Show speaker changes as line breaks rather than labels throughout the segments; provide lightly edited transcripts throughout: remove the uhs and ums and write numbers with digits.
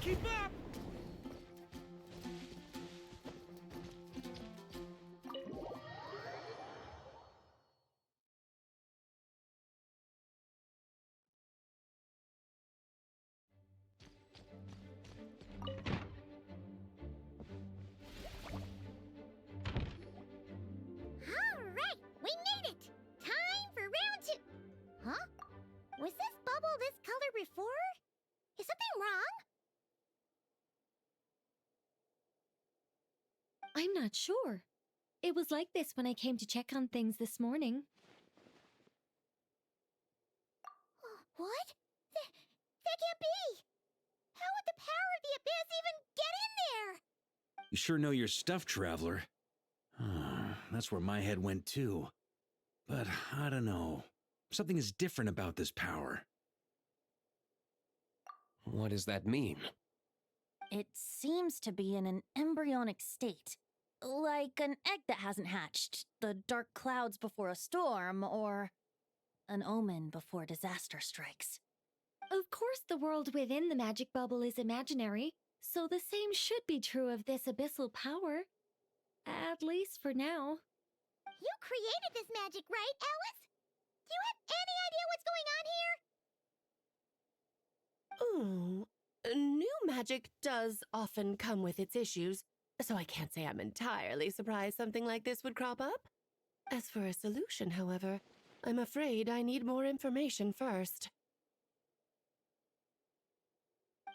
Keep up!
Alright, we made it! Time for round 2! Huh? Was this bubble this color before? Is something wrong?
I'm not sure. It was like this when I came to check on things this morning.
What? That can't be! How would the power of the abyss even get in there?
You sure know your stuff, Traveler. That's where my head went too. But I don't know. Something is different about this power.
What does that mean?
It seems to be in an embryonic state. Like an egg that hasn't hatched, the dark clouds before a storm, or an omen before disaster strikes.
Of course, the world within the magic bubble is imaginary, so the same should be true of this abyssal power. At least for now.
You created this magic, right, Alice? Do you have any idea what's going on here?
New magic does often come with its issues, so I can't say I'm entirely surprised something like this would crop up. As for a solution, however, I'm afraid I need more information first.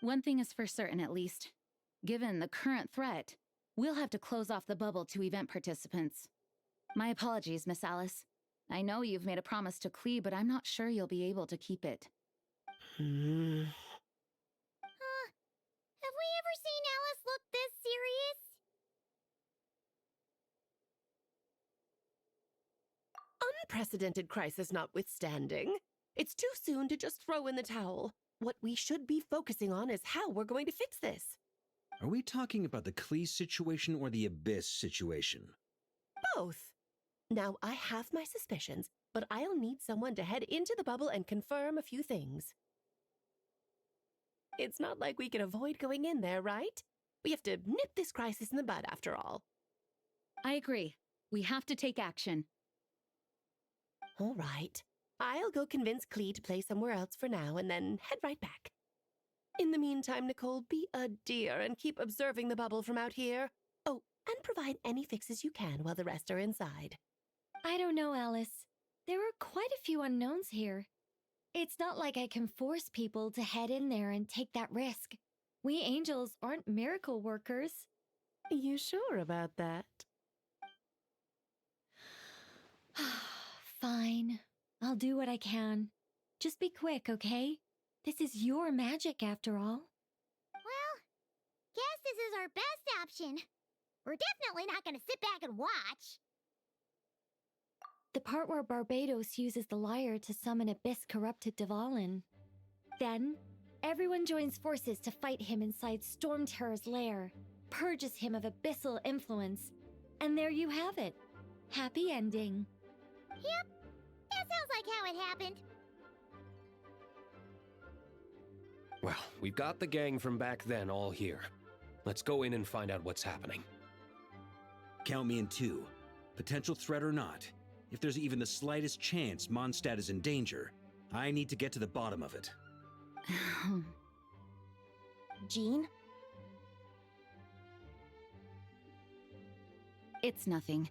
One thing is for certain, at least. Given the current threat, we'll have to close off the bubble to event participants. My apologies, Miss Alice. I know you've made a promise to Klee, but I'm not sure you'll be able to keep it.
Have we ever seen Alice look this serious?
Unprecedented crisis notwithstanding, it's too soon to just throw in the towel. What we should be focusing on is how we're going to fix this.
Are we talking about the Klee situation or the Abyss situation?
Both. Now, I have my suspicions, but I'll need someone to head into the bubble and confirm a few things. It's not like we can avoid going in there, right? We have to nip this crisis in the bud, after all.
I agree. We have to take action.
All right. I'll go convince Klee to play somewhere else for now and then head right back. In the meantime, Nicole, be a dear and keep observing the bubble from out here. Oh, and provide any fixes you can while the rest are inside.
I don't know, Alice. There are quite a few unknowns here. It's not like I can force people to head in there and take that risk. We angels aren't miracle workers.
You sure about that?
Fine. I'll do what I can. Just be quick, okay? This is your magic, after all.
Well, guess this is our best option. We're definitely not gonna sit back and watch.
The part where Barbados uses the lyre to summon abyss-corrupted Dvalin. Then, everyone joins forces to fight him inside Storm Terror's lair, purges him of abyssal influence, and there you have it. Happy ending.
Yep, that sounds like how it happened.
Well, we've got the gang from back then all here. Let's go in and find out what's happening.
Count me in 2. Potential threat or not. If there's even the slightest chance Mondstadt is in danger, I need to get to the bottom of it.
Jean?
It's nothing.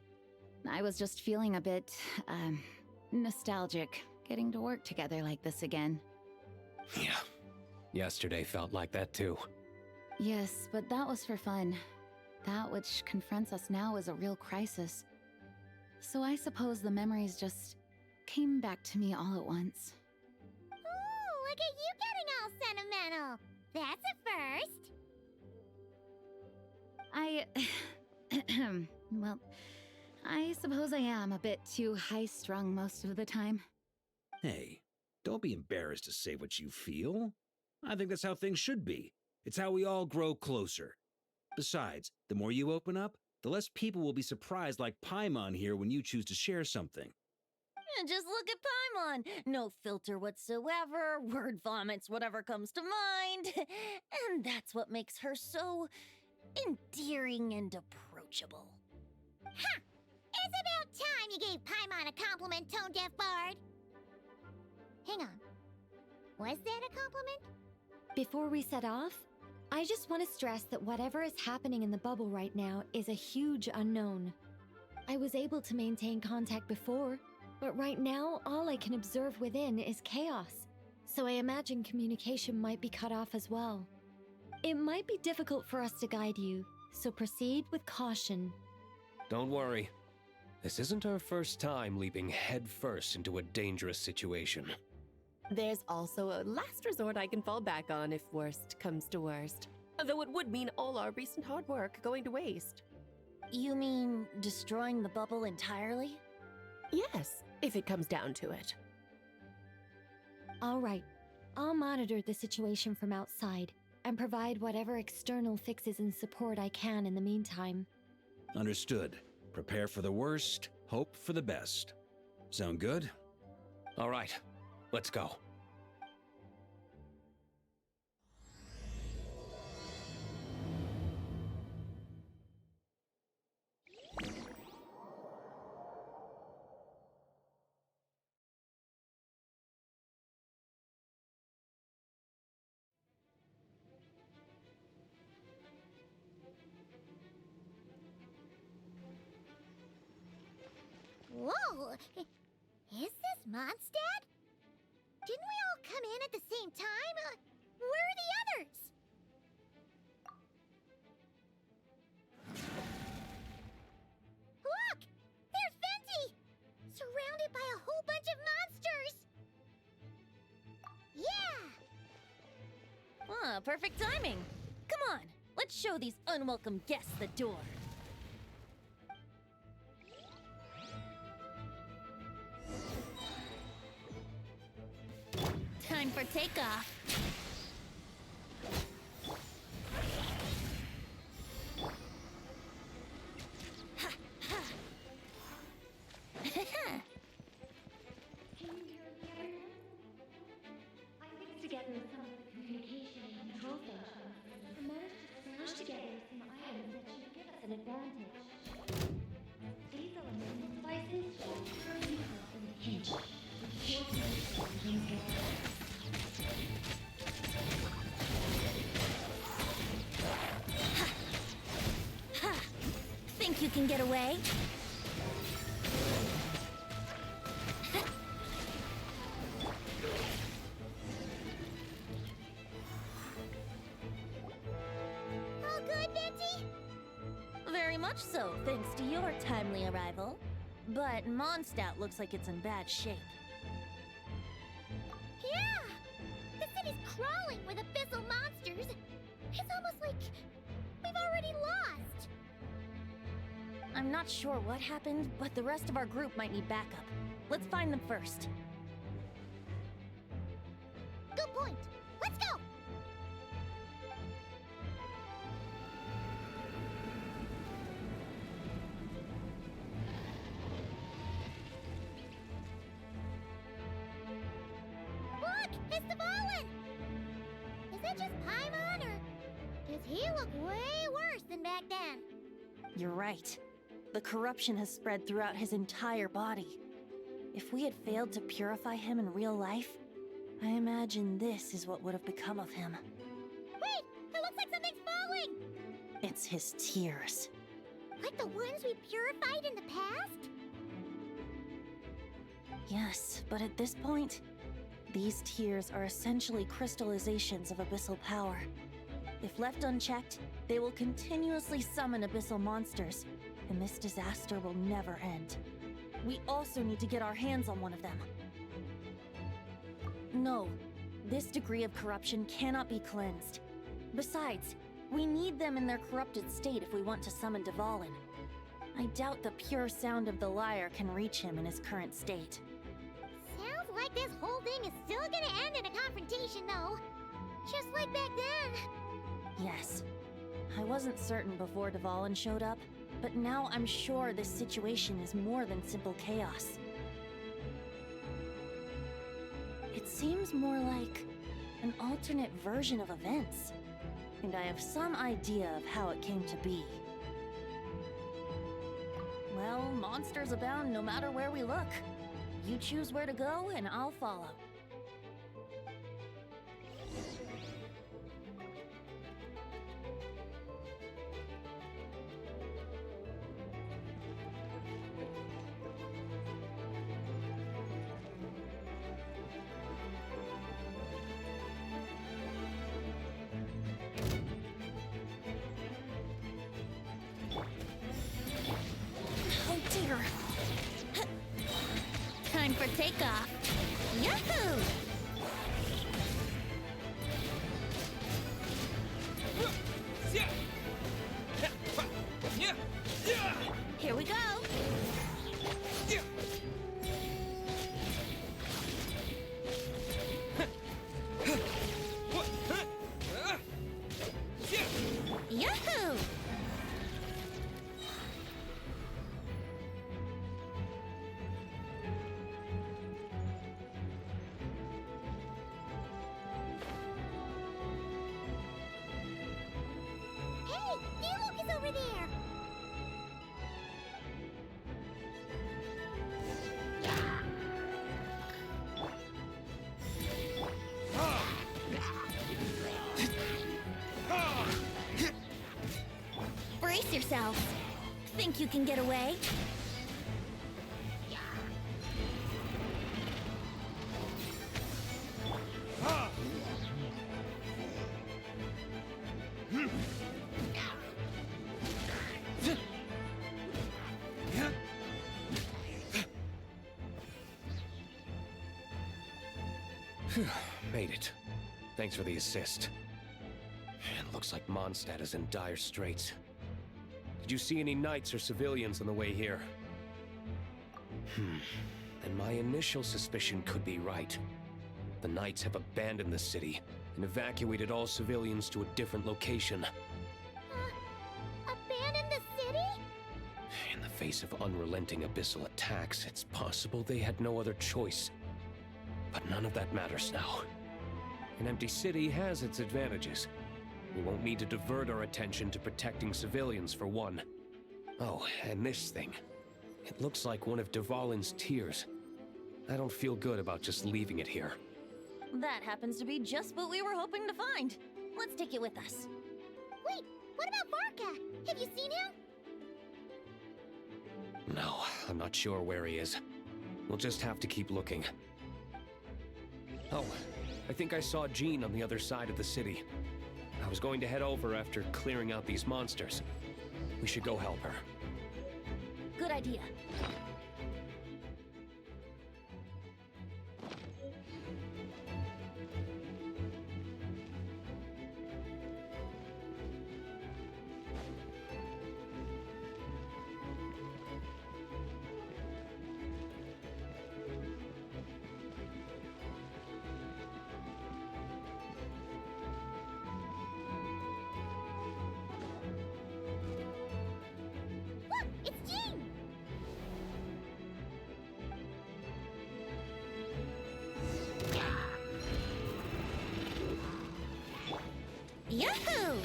I was just feeling a bit, nostalgic, getting to work together like this again.
Yeah. Yesterday felt like that too.
Yes, but that was for fun. That which confronts us now is a real crisis. So I suppose the memories just came back to me all at once.
Ooh, look at you getting all sentimental. That's a first.
Well, I suppose I am a bit too high-strung most of the time.
Hey, don't be embarrassed to say what you feel. I think that's how things should be. It's how we all grow closer. Besides, the more you open up, the less people will be surprised like Paimon here when you choose to share something.
And just look at Paimon. No filter whatsoever, word vomits whatever comes to mind. And that's what makes her so endearing and approachable.
Ha! It's about time you gave Paimon a compliment, Tone Deaf Bard. Hang on. Was that a compliment?
Before we set off, I just want to stress that whatever is happening in the bubble right now is a huge unknown. I was able to maintain contact before, but right now all I can observe within is chaos, so I imagine communication might be cut off as well. It might be difficult for us to guide you, so proceed with caution.
Don't worry. This isn't our first time leaping headfirst into a dangerous situation.
There's also a last resort I can fall back on if worst comes to worst. Though it would mean all our recent hard work going to waste.
You mean destroying the bubble entirely?
Yes, if it comes down to it.
All right, I'll monitor the situation from outside and provide whatever external fixes and support I can in the meantime.
Understood. Prepare for the worst, hope for the best. Sound good?
All right, let's go.
Whoa! Is this Mondstadt? Didn't we all come in at the same time? Where are the others? Look! There's Venti! Surrounded by a whole bunch of monsters! Yeah!
Ah, perfect timing. Come on, let's show these unwelcome guests the door. Time for takeoff.
Together some of the communication and control functions, and managed to smash together some items that should give us an advantage. These elements and devices should turn themselves in a pinch, which forces things
Think you can get away?
All good, Venti?
Very much so, thanks to your timely arrival. But Mondstadt looks like it's in bad shape.
Yeah! The city's crawling with abyssal monsters. It's almost like we've already lost.
I'm not sure what happened, but the rest of our group might need backup. Let's find them first.
Good point. Let's go! Look! It's the Fallen! Is that just Paimon, or does he look way worse than back then?
You're right. The corruption has spread throughout his entire body. If we had failed to purify him in real life, I imagine this is what would have become of him.
Wait! It looks like something's falling!
It's his tears.
Like the ones we purified in the past?
Yes, but at this point, these tears are essentially crystallizations of abyssal power. If left unchecked, they will continuously summon abyssal monsters, and this disaster will never end. We also need to get our hands on one of them. No, this degree of corruption cannot be cleansed. Besides, we need them in their corrupted state if we want to summon Dvalin. I doubt the pure sound of the lyre can reach him in his current state.
Sounds like this whole thing is still gonna end in a confrontation, though. Just like back then.
Yes. I wasn't certain before Dvalin showed up, but now I'm sure this situation is more than simple chaos. seems more like an alternate version of events. And I have some idea of how it came to be. Well, monsters abound no matter where we look. You choose where to go, and I'll follow. Oh dear. Time for takeoff. Yahoo! Here we go. Yahoo!
Hey, Diluc is over there!
Brace yourself. Think you can get away?
Made it. Thanks for the assist. It looks like Mondstadt is in dire straits. Did you see any knights or civilians on the way here? And my initial suspicion could be right. The knights have abandoned the city and evacuated all civilians to a different location.
Abandon the city?
In the face of unrelenting abyssal attacks, it's possible they had no other choice. But none of that matters now. An empty city has its advantages. We won't need to divert our attention to protecting civilians, for one. Oh, and this thing. It looks like one of Dvalin's tears. I don't feel good about just leaving it here.
That happens to be just what we were hoping to find. Let's take it with us.
Wait, what about Varka? Have you seen him?
No, I'm not sure where he is. We'll just have to keep looking. Oh, I think I saw Jean on the other side of the city. I was going to head over after clearing out these monsters. We should go help her.
Good idea.
Look, it's Jean!
Yahoo!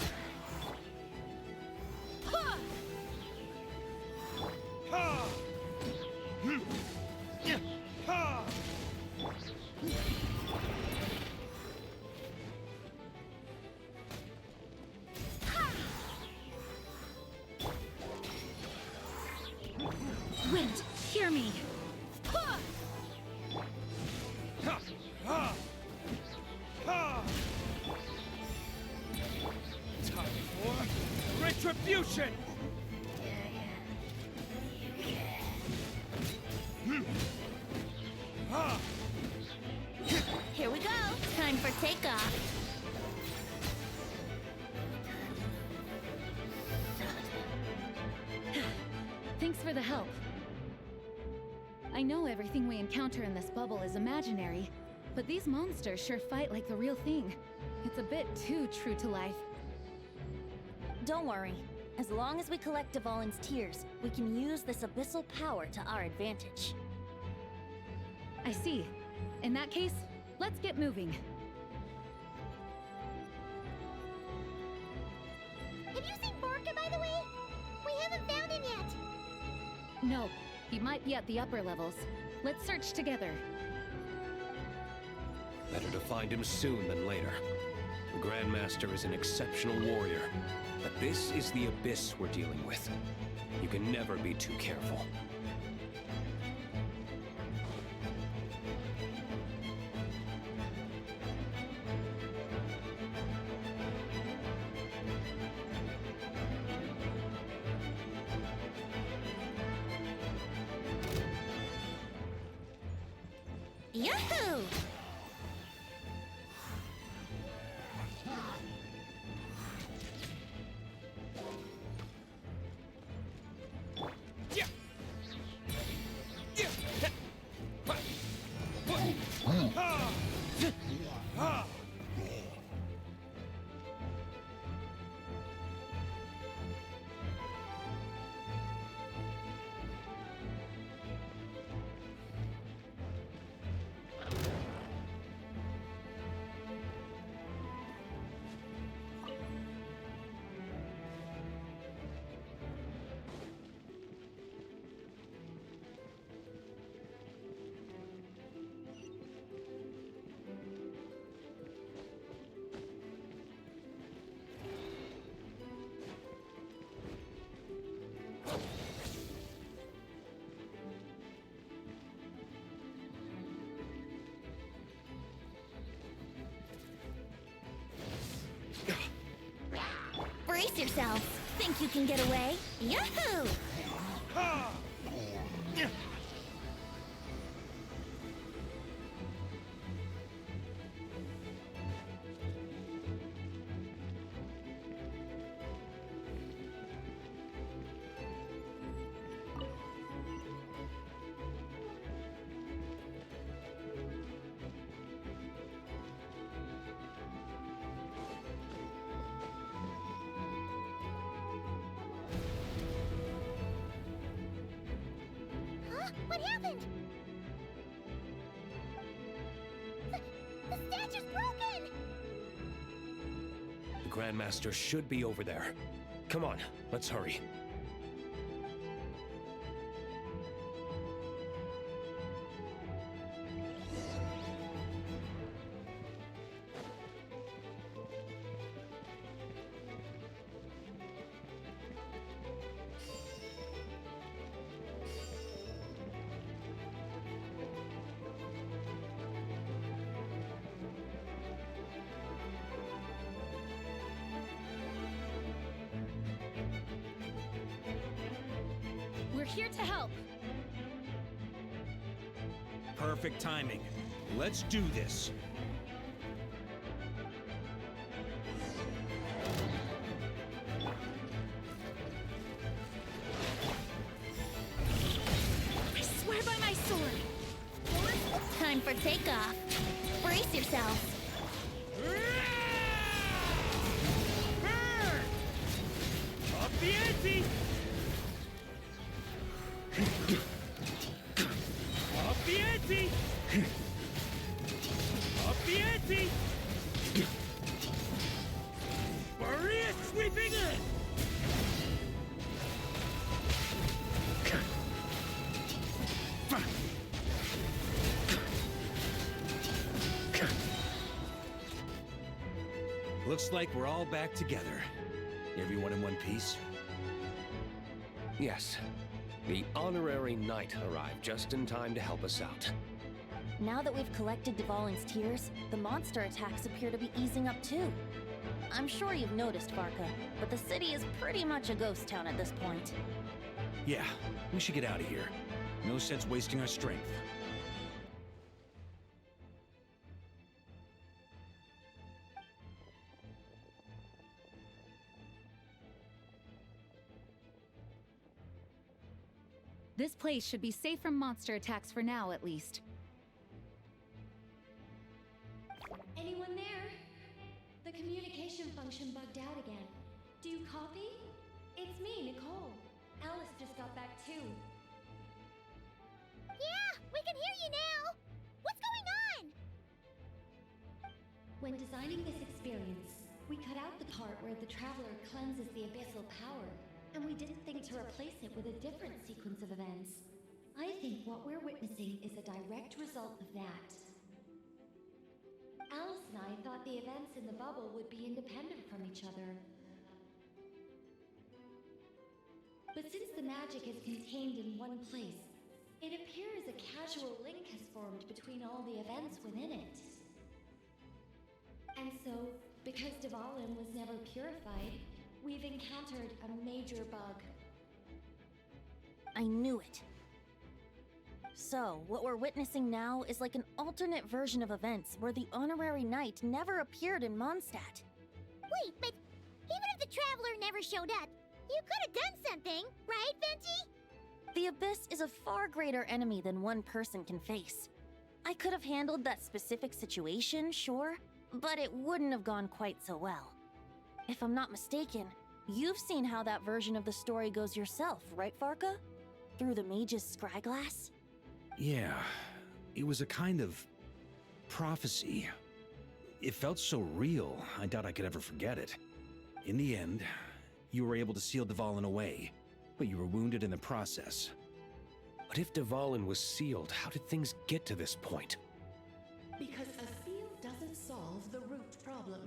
Wind, hear me.
Time for retribution!
Here we go. Time for takeoff.
Thanks for the help. I know everything we encounter in this bubble is imaginary, but these monsters sure fight like the real thing. It's a bit too true to life.
Don't worry. As long as we collect Dvalin's tears, we can use this abyssal power to our advantage.
I see. In that case, Let's get moving.
Have you seen Barca, by the way? We haven't found him yet.
No, he might be at the upper levels. Let's search together.
Better to find him soon than later. The Grandmaster is an exceptional warrior, but this is the abyss we're dealing with. You can never be too careful.
Yahoo! Brace yourselves. Think you can get away? Yahoo! Huh? What happened? The statue's broken!
The Grandmaster should be over there. Come on, let's hurry.
We're here to help.
Perfect timing. Let's do this.
I swear by my sword! Time for takeoff. Brace yourselves.
Up the ante! Up the ante! Up the ante! Maria sweeping in! Looks like we're all back together. Everyone in one piece?
Yes, the honorary knight arrived just in time to help us out.
Now that we've collected Dvalin's tears, the monster attacks appear to be easing up too. I'm sure you've noticed, Barca, but the city is pretty much a ghost town at this point.
Yeah, we should get out of here. No sense wasting our strength.
This place should be safe from monster attacks for now, at least.
Anyone there? The communication function bugged out again. Do you copy? It's me, Nicole. Alice just got back too.
Yeah, we can hear you now! What's going on?
When designing this experience, we cut out the part where the traveler cleanses the abyssal power, and we didn't think to replace it with a different sequence of events. I think what we're witnessing is a direct result of that. Alice and I thought the events in the bubble would be independent from each other. But since the magic is contained in one place, it appears a casual link has formed between all the events within it. And so, because Dvalin was never purified, we've encountered a major bug.
I knew it. So, what we're witnessing now is like an alternate version of events where the honorary knight never appeared in Mondstadt.
Wait, but even if the Traveler never showed up, you could have done something, right, Venti?
The Abyss is a far greater enemy than one person can face. I could have handled that specific situation, sure, but it wouldn't have gone quite so well. If I'm not mistaken, you've seen how that version of the story goes yourself, right, Farka? Through the mage's scryglass?
Yeah, it was a kind of prophecy. It felt so real, I doubt I could ever forget it. In the end, you were able to seal Dvalin away, but you were wounded in the process.
But if Dvalin was sealed, how did things get to this point?
Because a seal doesn't solve the root problem.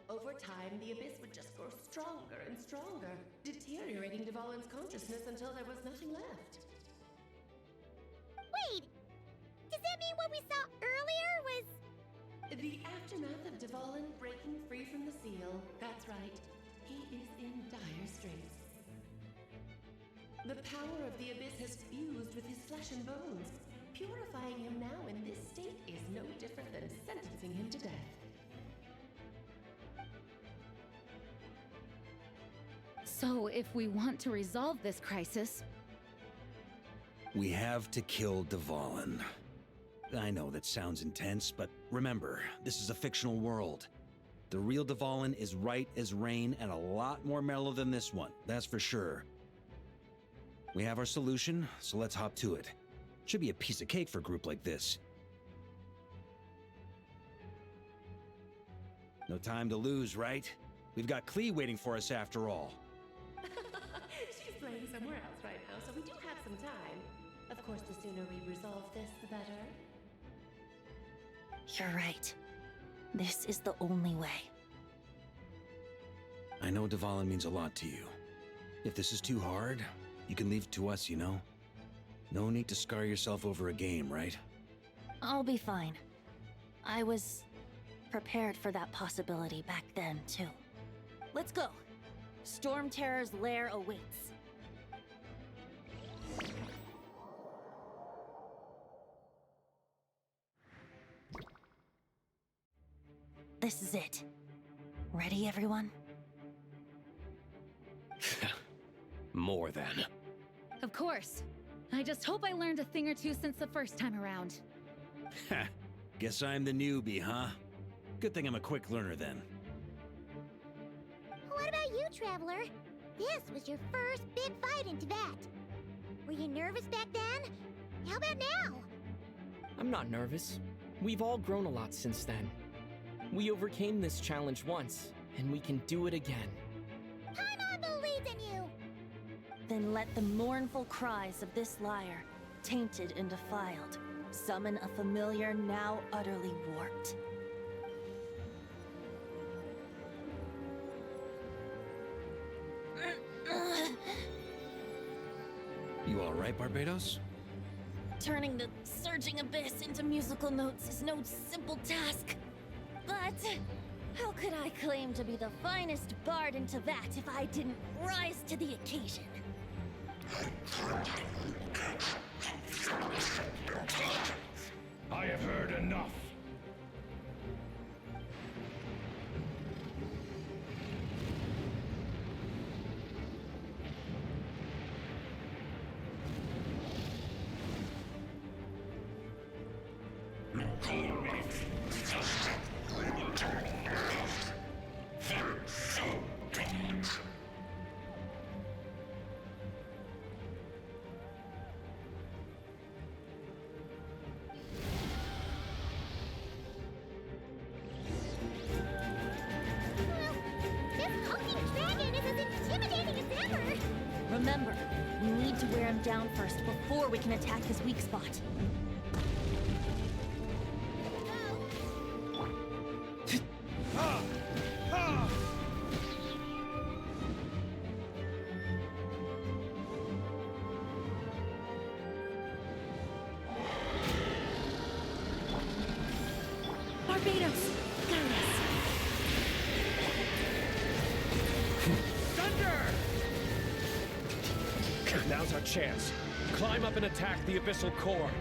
Over time, the Abyss would just grow stronger and stronger, deteriorating Dvalin's consciousness until there was nothing left.
Wait! Does that mean what we saw earlier was...
The aftermath of Dvalin breaking free from the seal, that's right. He is in dire straits. The power of the Abyss has fused with his flesh and bones. Purifying him now in this state is no different than sentencing him to death.
So, if we want to resolve this crisis,
We have to kill Dvalin. I know that sounds intense, but remember, this is a fictional world. The real Dvalin is right as rain and a lot more mellow than this one, that's for sure. We have our solution, so let's hop to it. Should be a piece of cake for a group like this. No time to lose, right? We've got Klee waiting for us after all.
She's playing somewhere else right now, so we do have some time. Of course, the sooner we resolve this, the better.
You're right. This is the only way.
I know Dvalin means a lot to you. If this is too hard, you can leave it to us, you know? No need to scar yourself over a game, right?
I'll be fine. I was prepared for that possibility back then, too. Let's go. Storm Terror's lair awaits. This is it. Ready, everyone?
More than.
of course. I just hope I learned a thing or two since the first time around.
Ha! Guess I'm the newbie, huh? Good thing I'm a quick learner then.
What about you, Traveler? This was your first big fight in Tibet. Were you nervous back then? How about now?
I'm not nervous. We've all grown a lot since then. We overcame this challenge once, and we can do it again.
Paimon believes in you!
Then let the mournful cries of this lyre, tainted and defiled, summon a familiar now utterly warped.
You all right, Barbados?
Turning the surging abyss into musical notes is no simple task. But how could I claim to be the finest bard in Tibet if I didn't rise to the occasion?
I have heard enough.
intimidating as ever.
Remember, we need to wear him down first before we can attack his weak spot.
Barbados, guide us.
Now's our chance. Climb up and attack the abyssal core.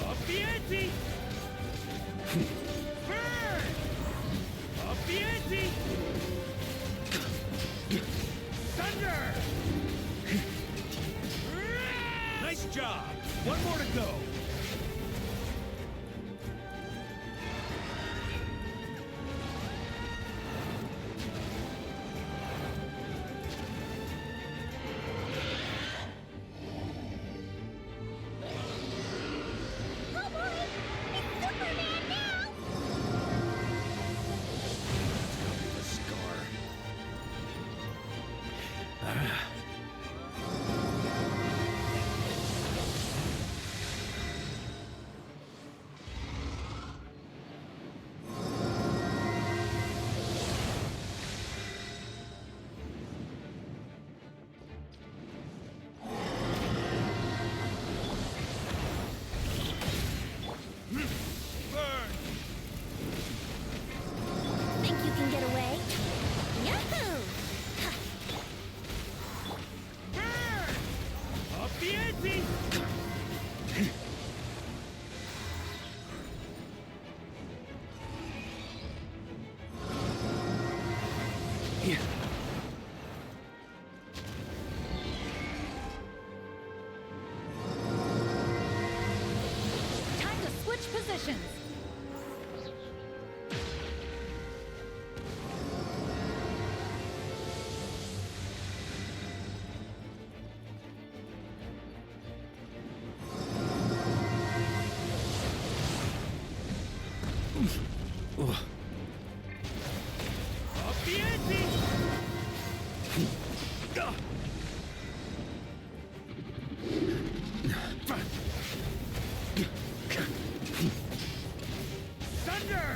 Up the ante! Burn! Up the ante! Thunder! Nice job! One more to go!
Oh boy! It's Superman now!
The scar.
Burn!
Think you can get away? Yahoo!
Burn! Up the ante!
Time to switch positions.
Up the ante! Thunder!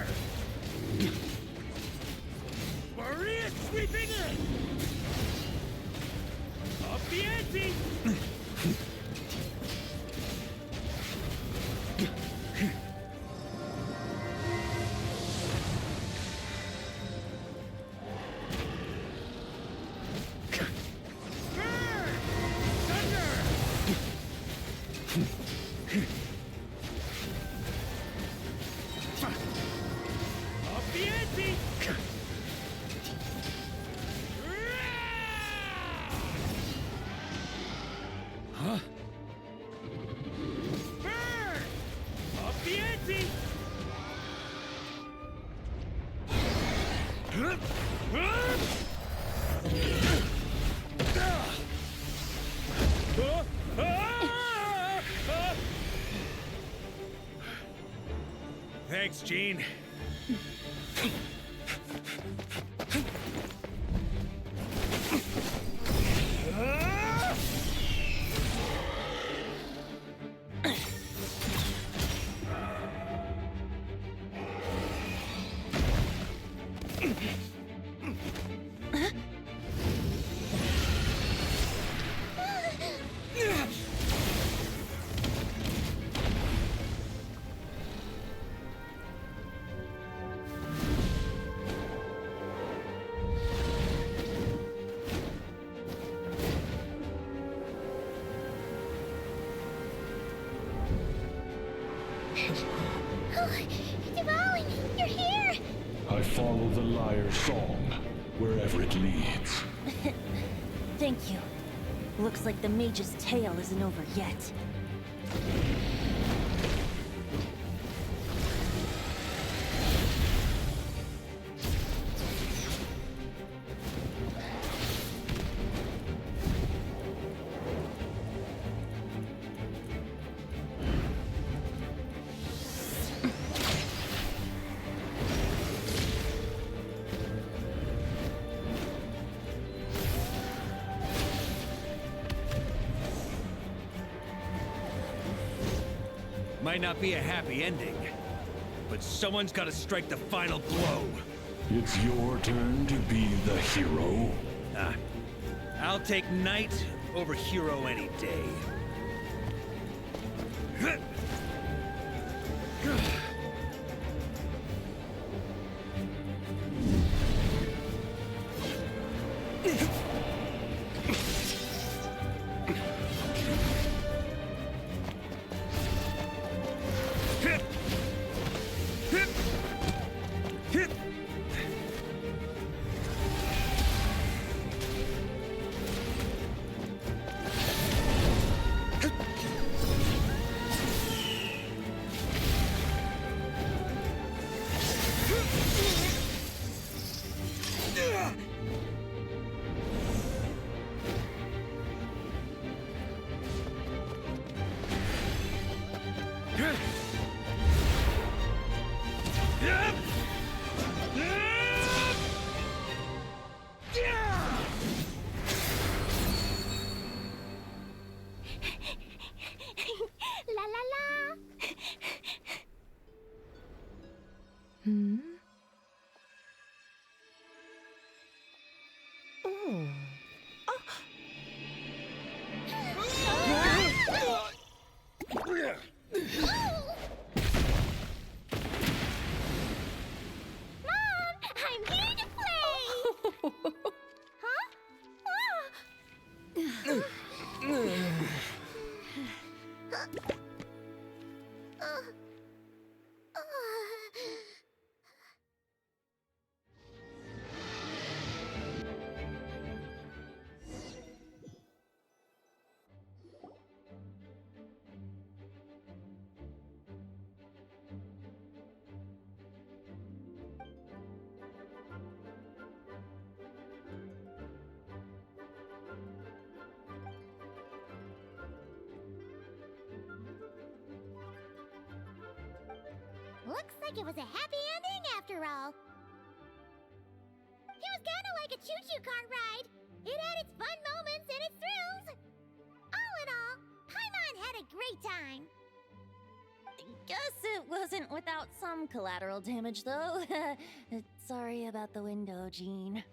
Maria sweeping in! Up the ante! Burn! Thunder! Up the ante!
Huh?
Burn! Up the ante!
Thanks, Gene.
Dwalin, you're here!
I follow the liar's song, wherever it leads.
Thank you. Looks like the mage's tail isn't over yet.
Might not be a happy ending, but someone's got to strike the final blow.
It's your turn to be the hero.
I'll take knight over hero any day.
La la la.
Hmm?
Oh.
Mom, I'm here to play. Huh? Looks like it was a happy ending after all. It was kind of like a choo-choo car ride. It had its fun moments and its thrills. All in all, Paimon had a great time.
Guess it wasn't without some collateral damage, though. Sorry about the window, Jean.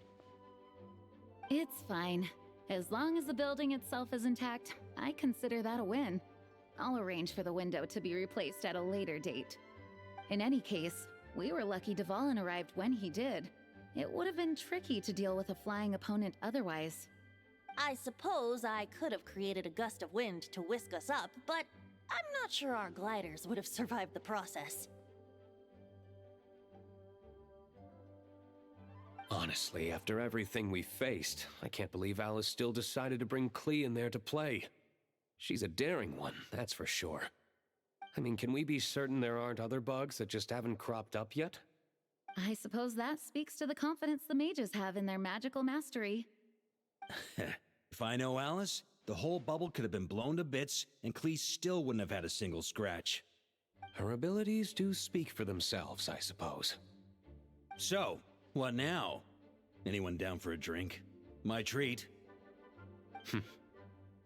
It's fine. As long as the building itself is intact, I consider that a win. I'll arrange for the window to be replaced at a later date. In any case, we were lucky Dvalin arrived when he did. It would have been tricky to deal with a flying opponent otherwise.
I suppose I could have created a gust of wind to whisk us up, but I'm not sure our gliders would have survived the process.
Honestly, after everything we faced, I can't believe Alice still decided to bring Klee in there to play. She's a daring one, that's for sure. I mean, can we be certain there aren't other bugs that just haven't cropped up yet?
I suppose that speaks to the confidence the mages have in their magical mastery.
If I know Alice, the whole bubble could have been blown to bits, and Klee still wouldn't have had a single scratch.
Her abilities do speak for themselves, I suppose.
So, what now? Anyone down for a drink? My treat.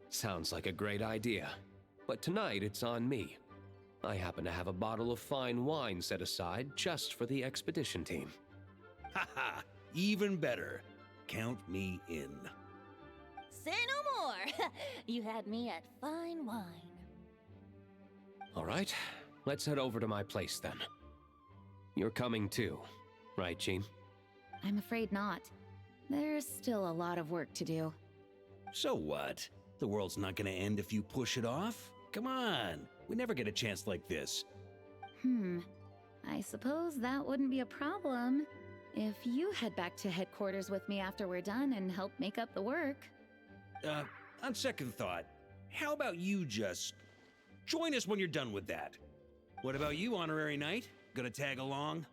Sounds like a great idea. But tonight it's on me. I happen to have a bottle of fine wine set aside just for the expedition team.
Haha, even better. Count me in.
Say no more! You had me at fine wine.
All right, let's head over to my place then. You're coming too, right, Jean?
I'm afraid not. There's still a lot of work to do.
So what? The world's not gonna end if you push it off? Come on, we never get a chance like this.
I suppose that wouldn't be a problem if you head back to headquarters with me after we're done and help make up the work.
On second thought, how about you just join us when you're done with that? What about you, Honorary Knight? Gonna tag along?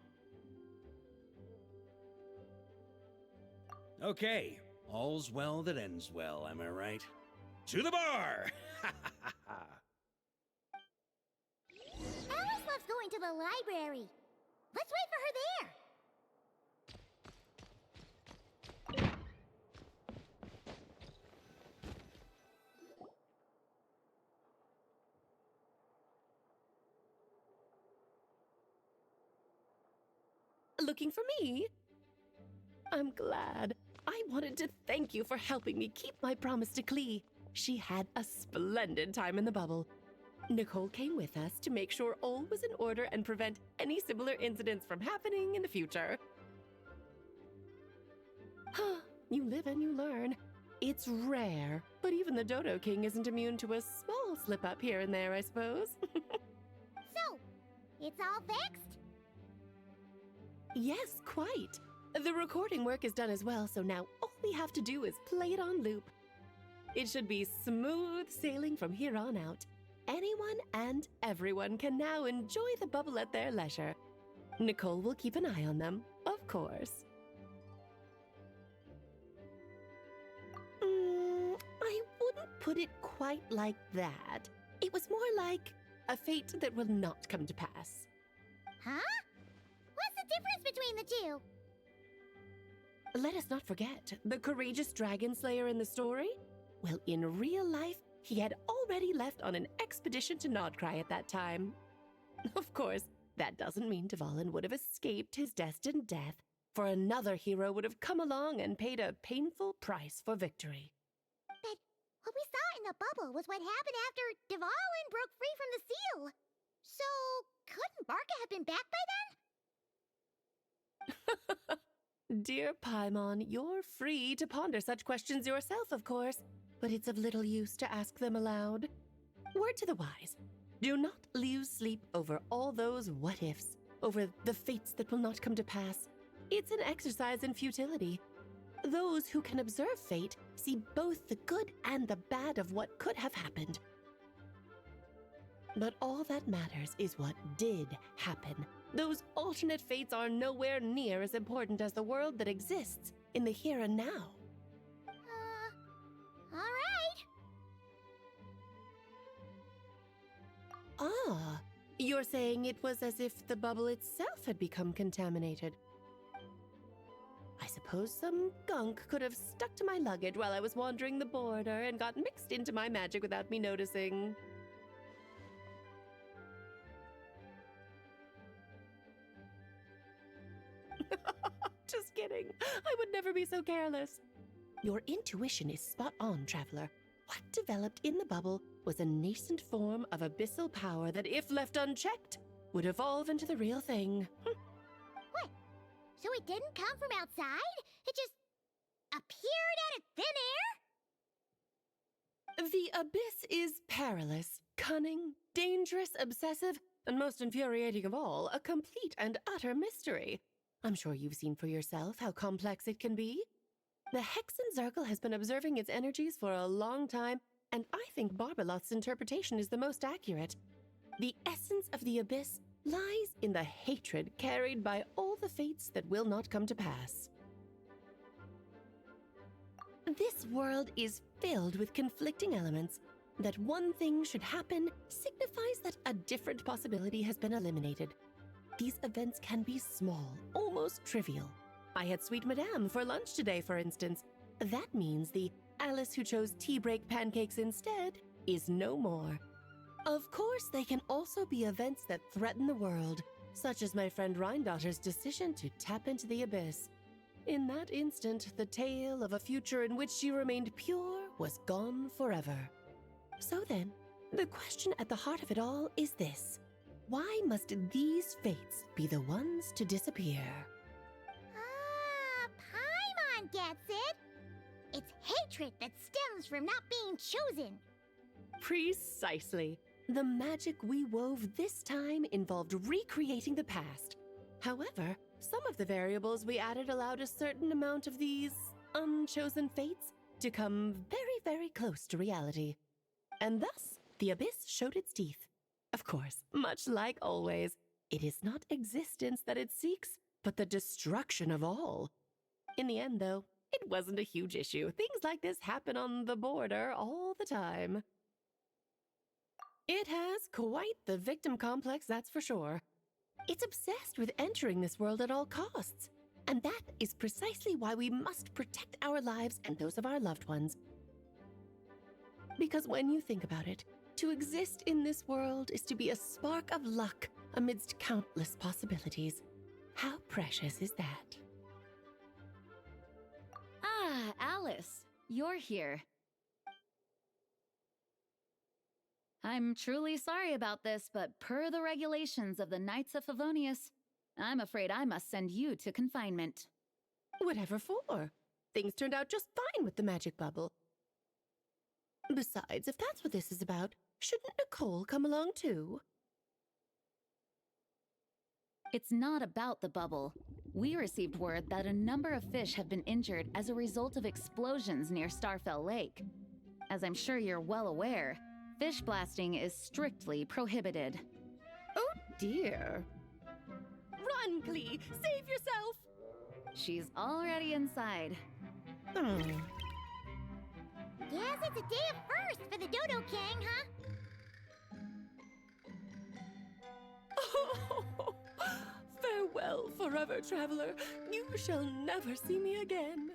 Okay, all's well that ends well, am I right? To the bar!
Alice loves going to the library. Let's wait for her there.
looking for me? I'm glad. I wanted to thank you for helping me keep my promise to Klee. She had a splendid time in the bubble. Nicole came with us to make sure all was in order and prevent any similar incidents from happening in the future. You live and you learn. It's rare, but even the Dodo King isn't immune to a small slip-up here and there, I suppose.
So, it's all fixed?
Yes, quite. The recording work is done as well, so now all we have to do is play it on loop. It should be smooth sailing from here on out. Anyone and everyone can now enjoy the bubble at their leisure. Nicole will keep an eye on them, of course. I wouldn't put it quite like that. It was more like a fate that will not come to pass.
Huh? What's the difference between the two?
Let us not forget the courageous dragon slayer in the story. Well, in real life, he had already left on an expedition to Nodcry at that time. Of course, that doesn't mean Dvalin would have escaped his destined death, for another hero would have come along and paid a painful price for victory.
But what we saw in the bubble was what happened after Dvalin broke free from the seal. So, couldn't Barca have been back by then?
Dear Paimon, you're free to ponder such questions yourself, of course, but it's of little use to ask them aloud. Word to the wise, do not lose sleep over all those what-ifs, over the fates that will not come to pass. It's an exercise in futility. Those who can observe fate see both the good and the bad of what could have happened. But all that matters is what did happen. Those alternate fates are nowhere near as important as the world that exists in the here and now.
All right.
Ah, you're saying it was as if the bubble itself had become contaminated. I suppose some gunk could have stuck to my luggage while I was wandering the border and got mixed into my magic without me noticing. Just kidding. I would never be so careless. Your intuition is spot on, Traveler. What developed in the bubble was a nascent form of abyssal power that, if left unchecked, would evolve into the real thing.
What? So it didn't come from outside? It just appeared out of thin air?
The abyss is perilous, cunning, dangerous, obsessive, and most infuriating of all, a complete and utter mystery. I'm sure you've seen for yourself how complex it can be. The Hexen Circle has been observing its energies for a long time, and I think Barbalot's interpretation is the most accurate. The essence of the abyss lies in the hatred carried by all the fates that will not come to pass. This world is filled with conflicting elements. That one thing should happen signifies that a different possibility has been eliminated. These events can be small, almost trivial. I had Sweet Madame for lunch today, for instance. That means the Alice who chose tea break pancakes instead is no more. Of course, they can also be events that threaten the world, such as my friend Rhindotter's decision to tap into the abyss. In that instant, the tale of a future in which she remained pure was gone forever. So then, the question at the heart of it all is this. Why must these fates be the ones to disappear?
Paimon gets it. It's hatred that stems from not being chosen.
Precisely. The magic we wove this time involved recreating the past. However, some of the variables we added allowed a certain amount of these unchosen fates to come very, very close to reality. And thus, the abyss showed its teeth. Of course, much like always, it is not existence that it seeks, but the destruction of all. In the end, though, it wasn't a huge issue. Things like this happen on the border all the time. It has quite the victim complex, that's for sure. It's obsessed with entering this world at all costs. And that is precisely why we must protect our lives and those of our loved ones. Because when you think about it, to exist in this world is to be a spark of luck amidst countless possibilities. How precious is that?
Ah, Alice, you're here. I'm truly sorry about this, but per the regulations of the Knights of Favonius, I'm afraid I must send you to confinement.
Whatever for? Things turned out just fine with the magic bubble. Besides, if that's what this is about, shouldn't Nicole come along too?
It's not about the bubble. We received word that a number of fish have been injured as a result of explosions near Starfell Lake. As I'm sure you're well aware, fish blasting is strictly prohibited.
Oh dear. Run, Klee! Save yourself!
She's already inside.
Oh.
Guess it's a day of first for the Dodo Gang, huh?
Oh, farewell, forever traveler. You shall never see me again.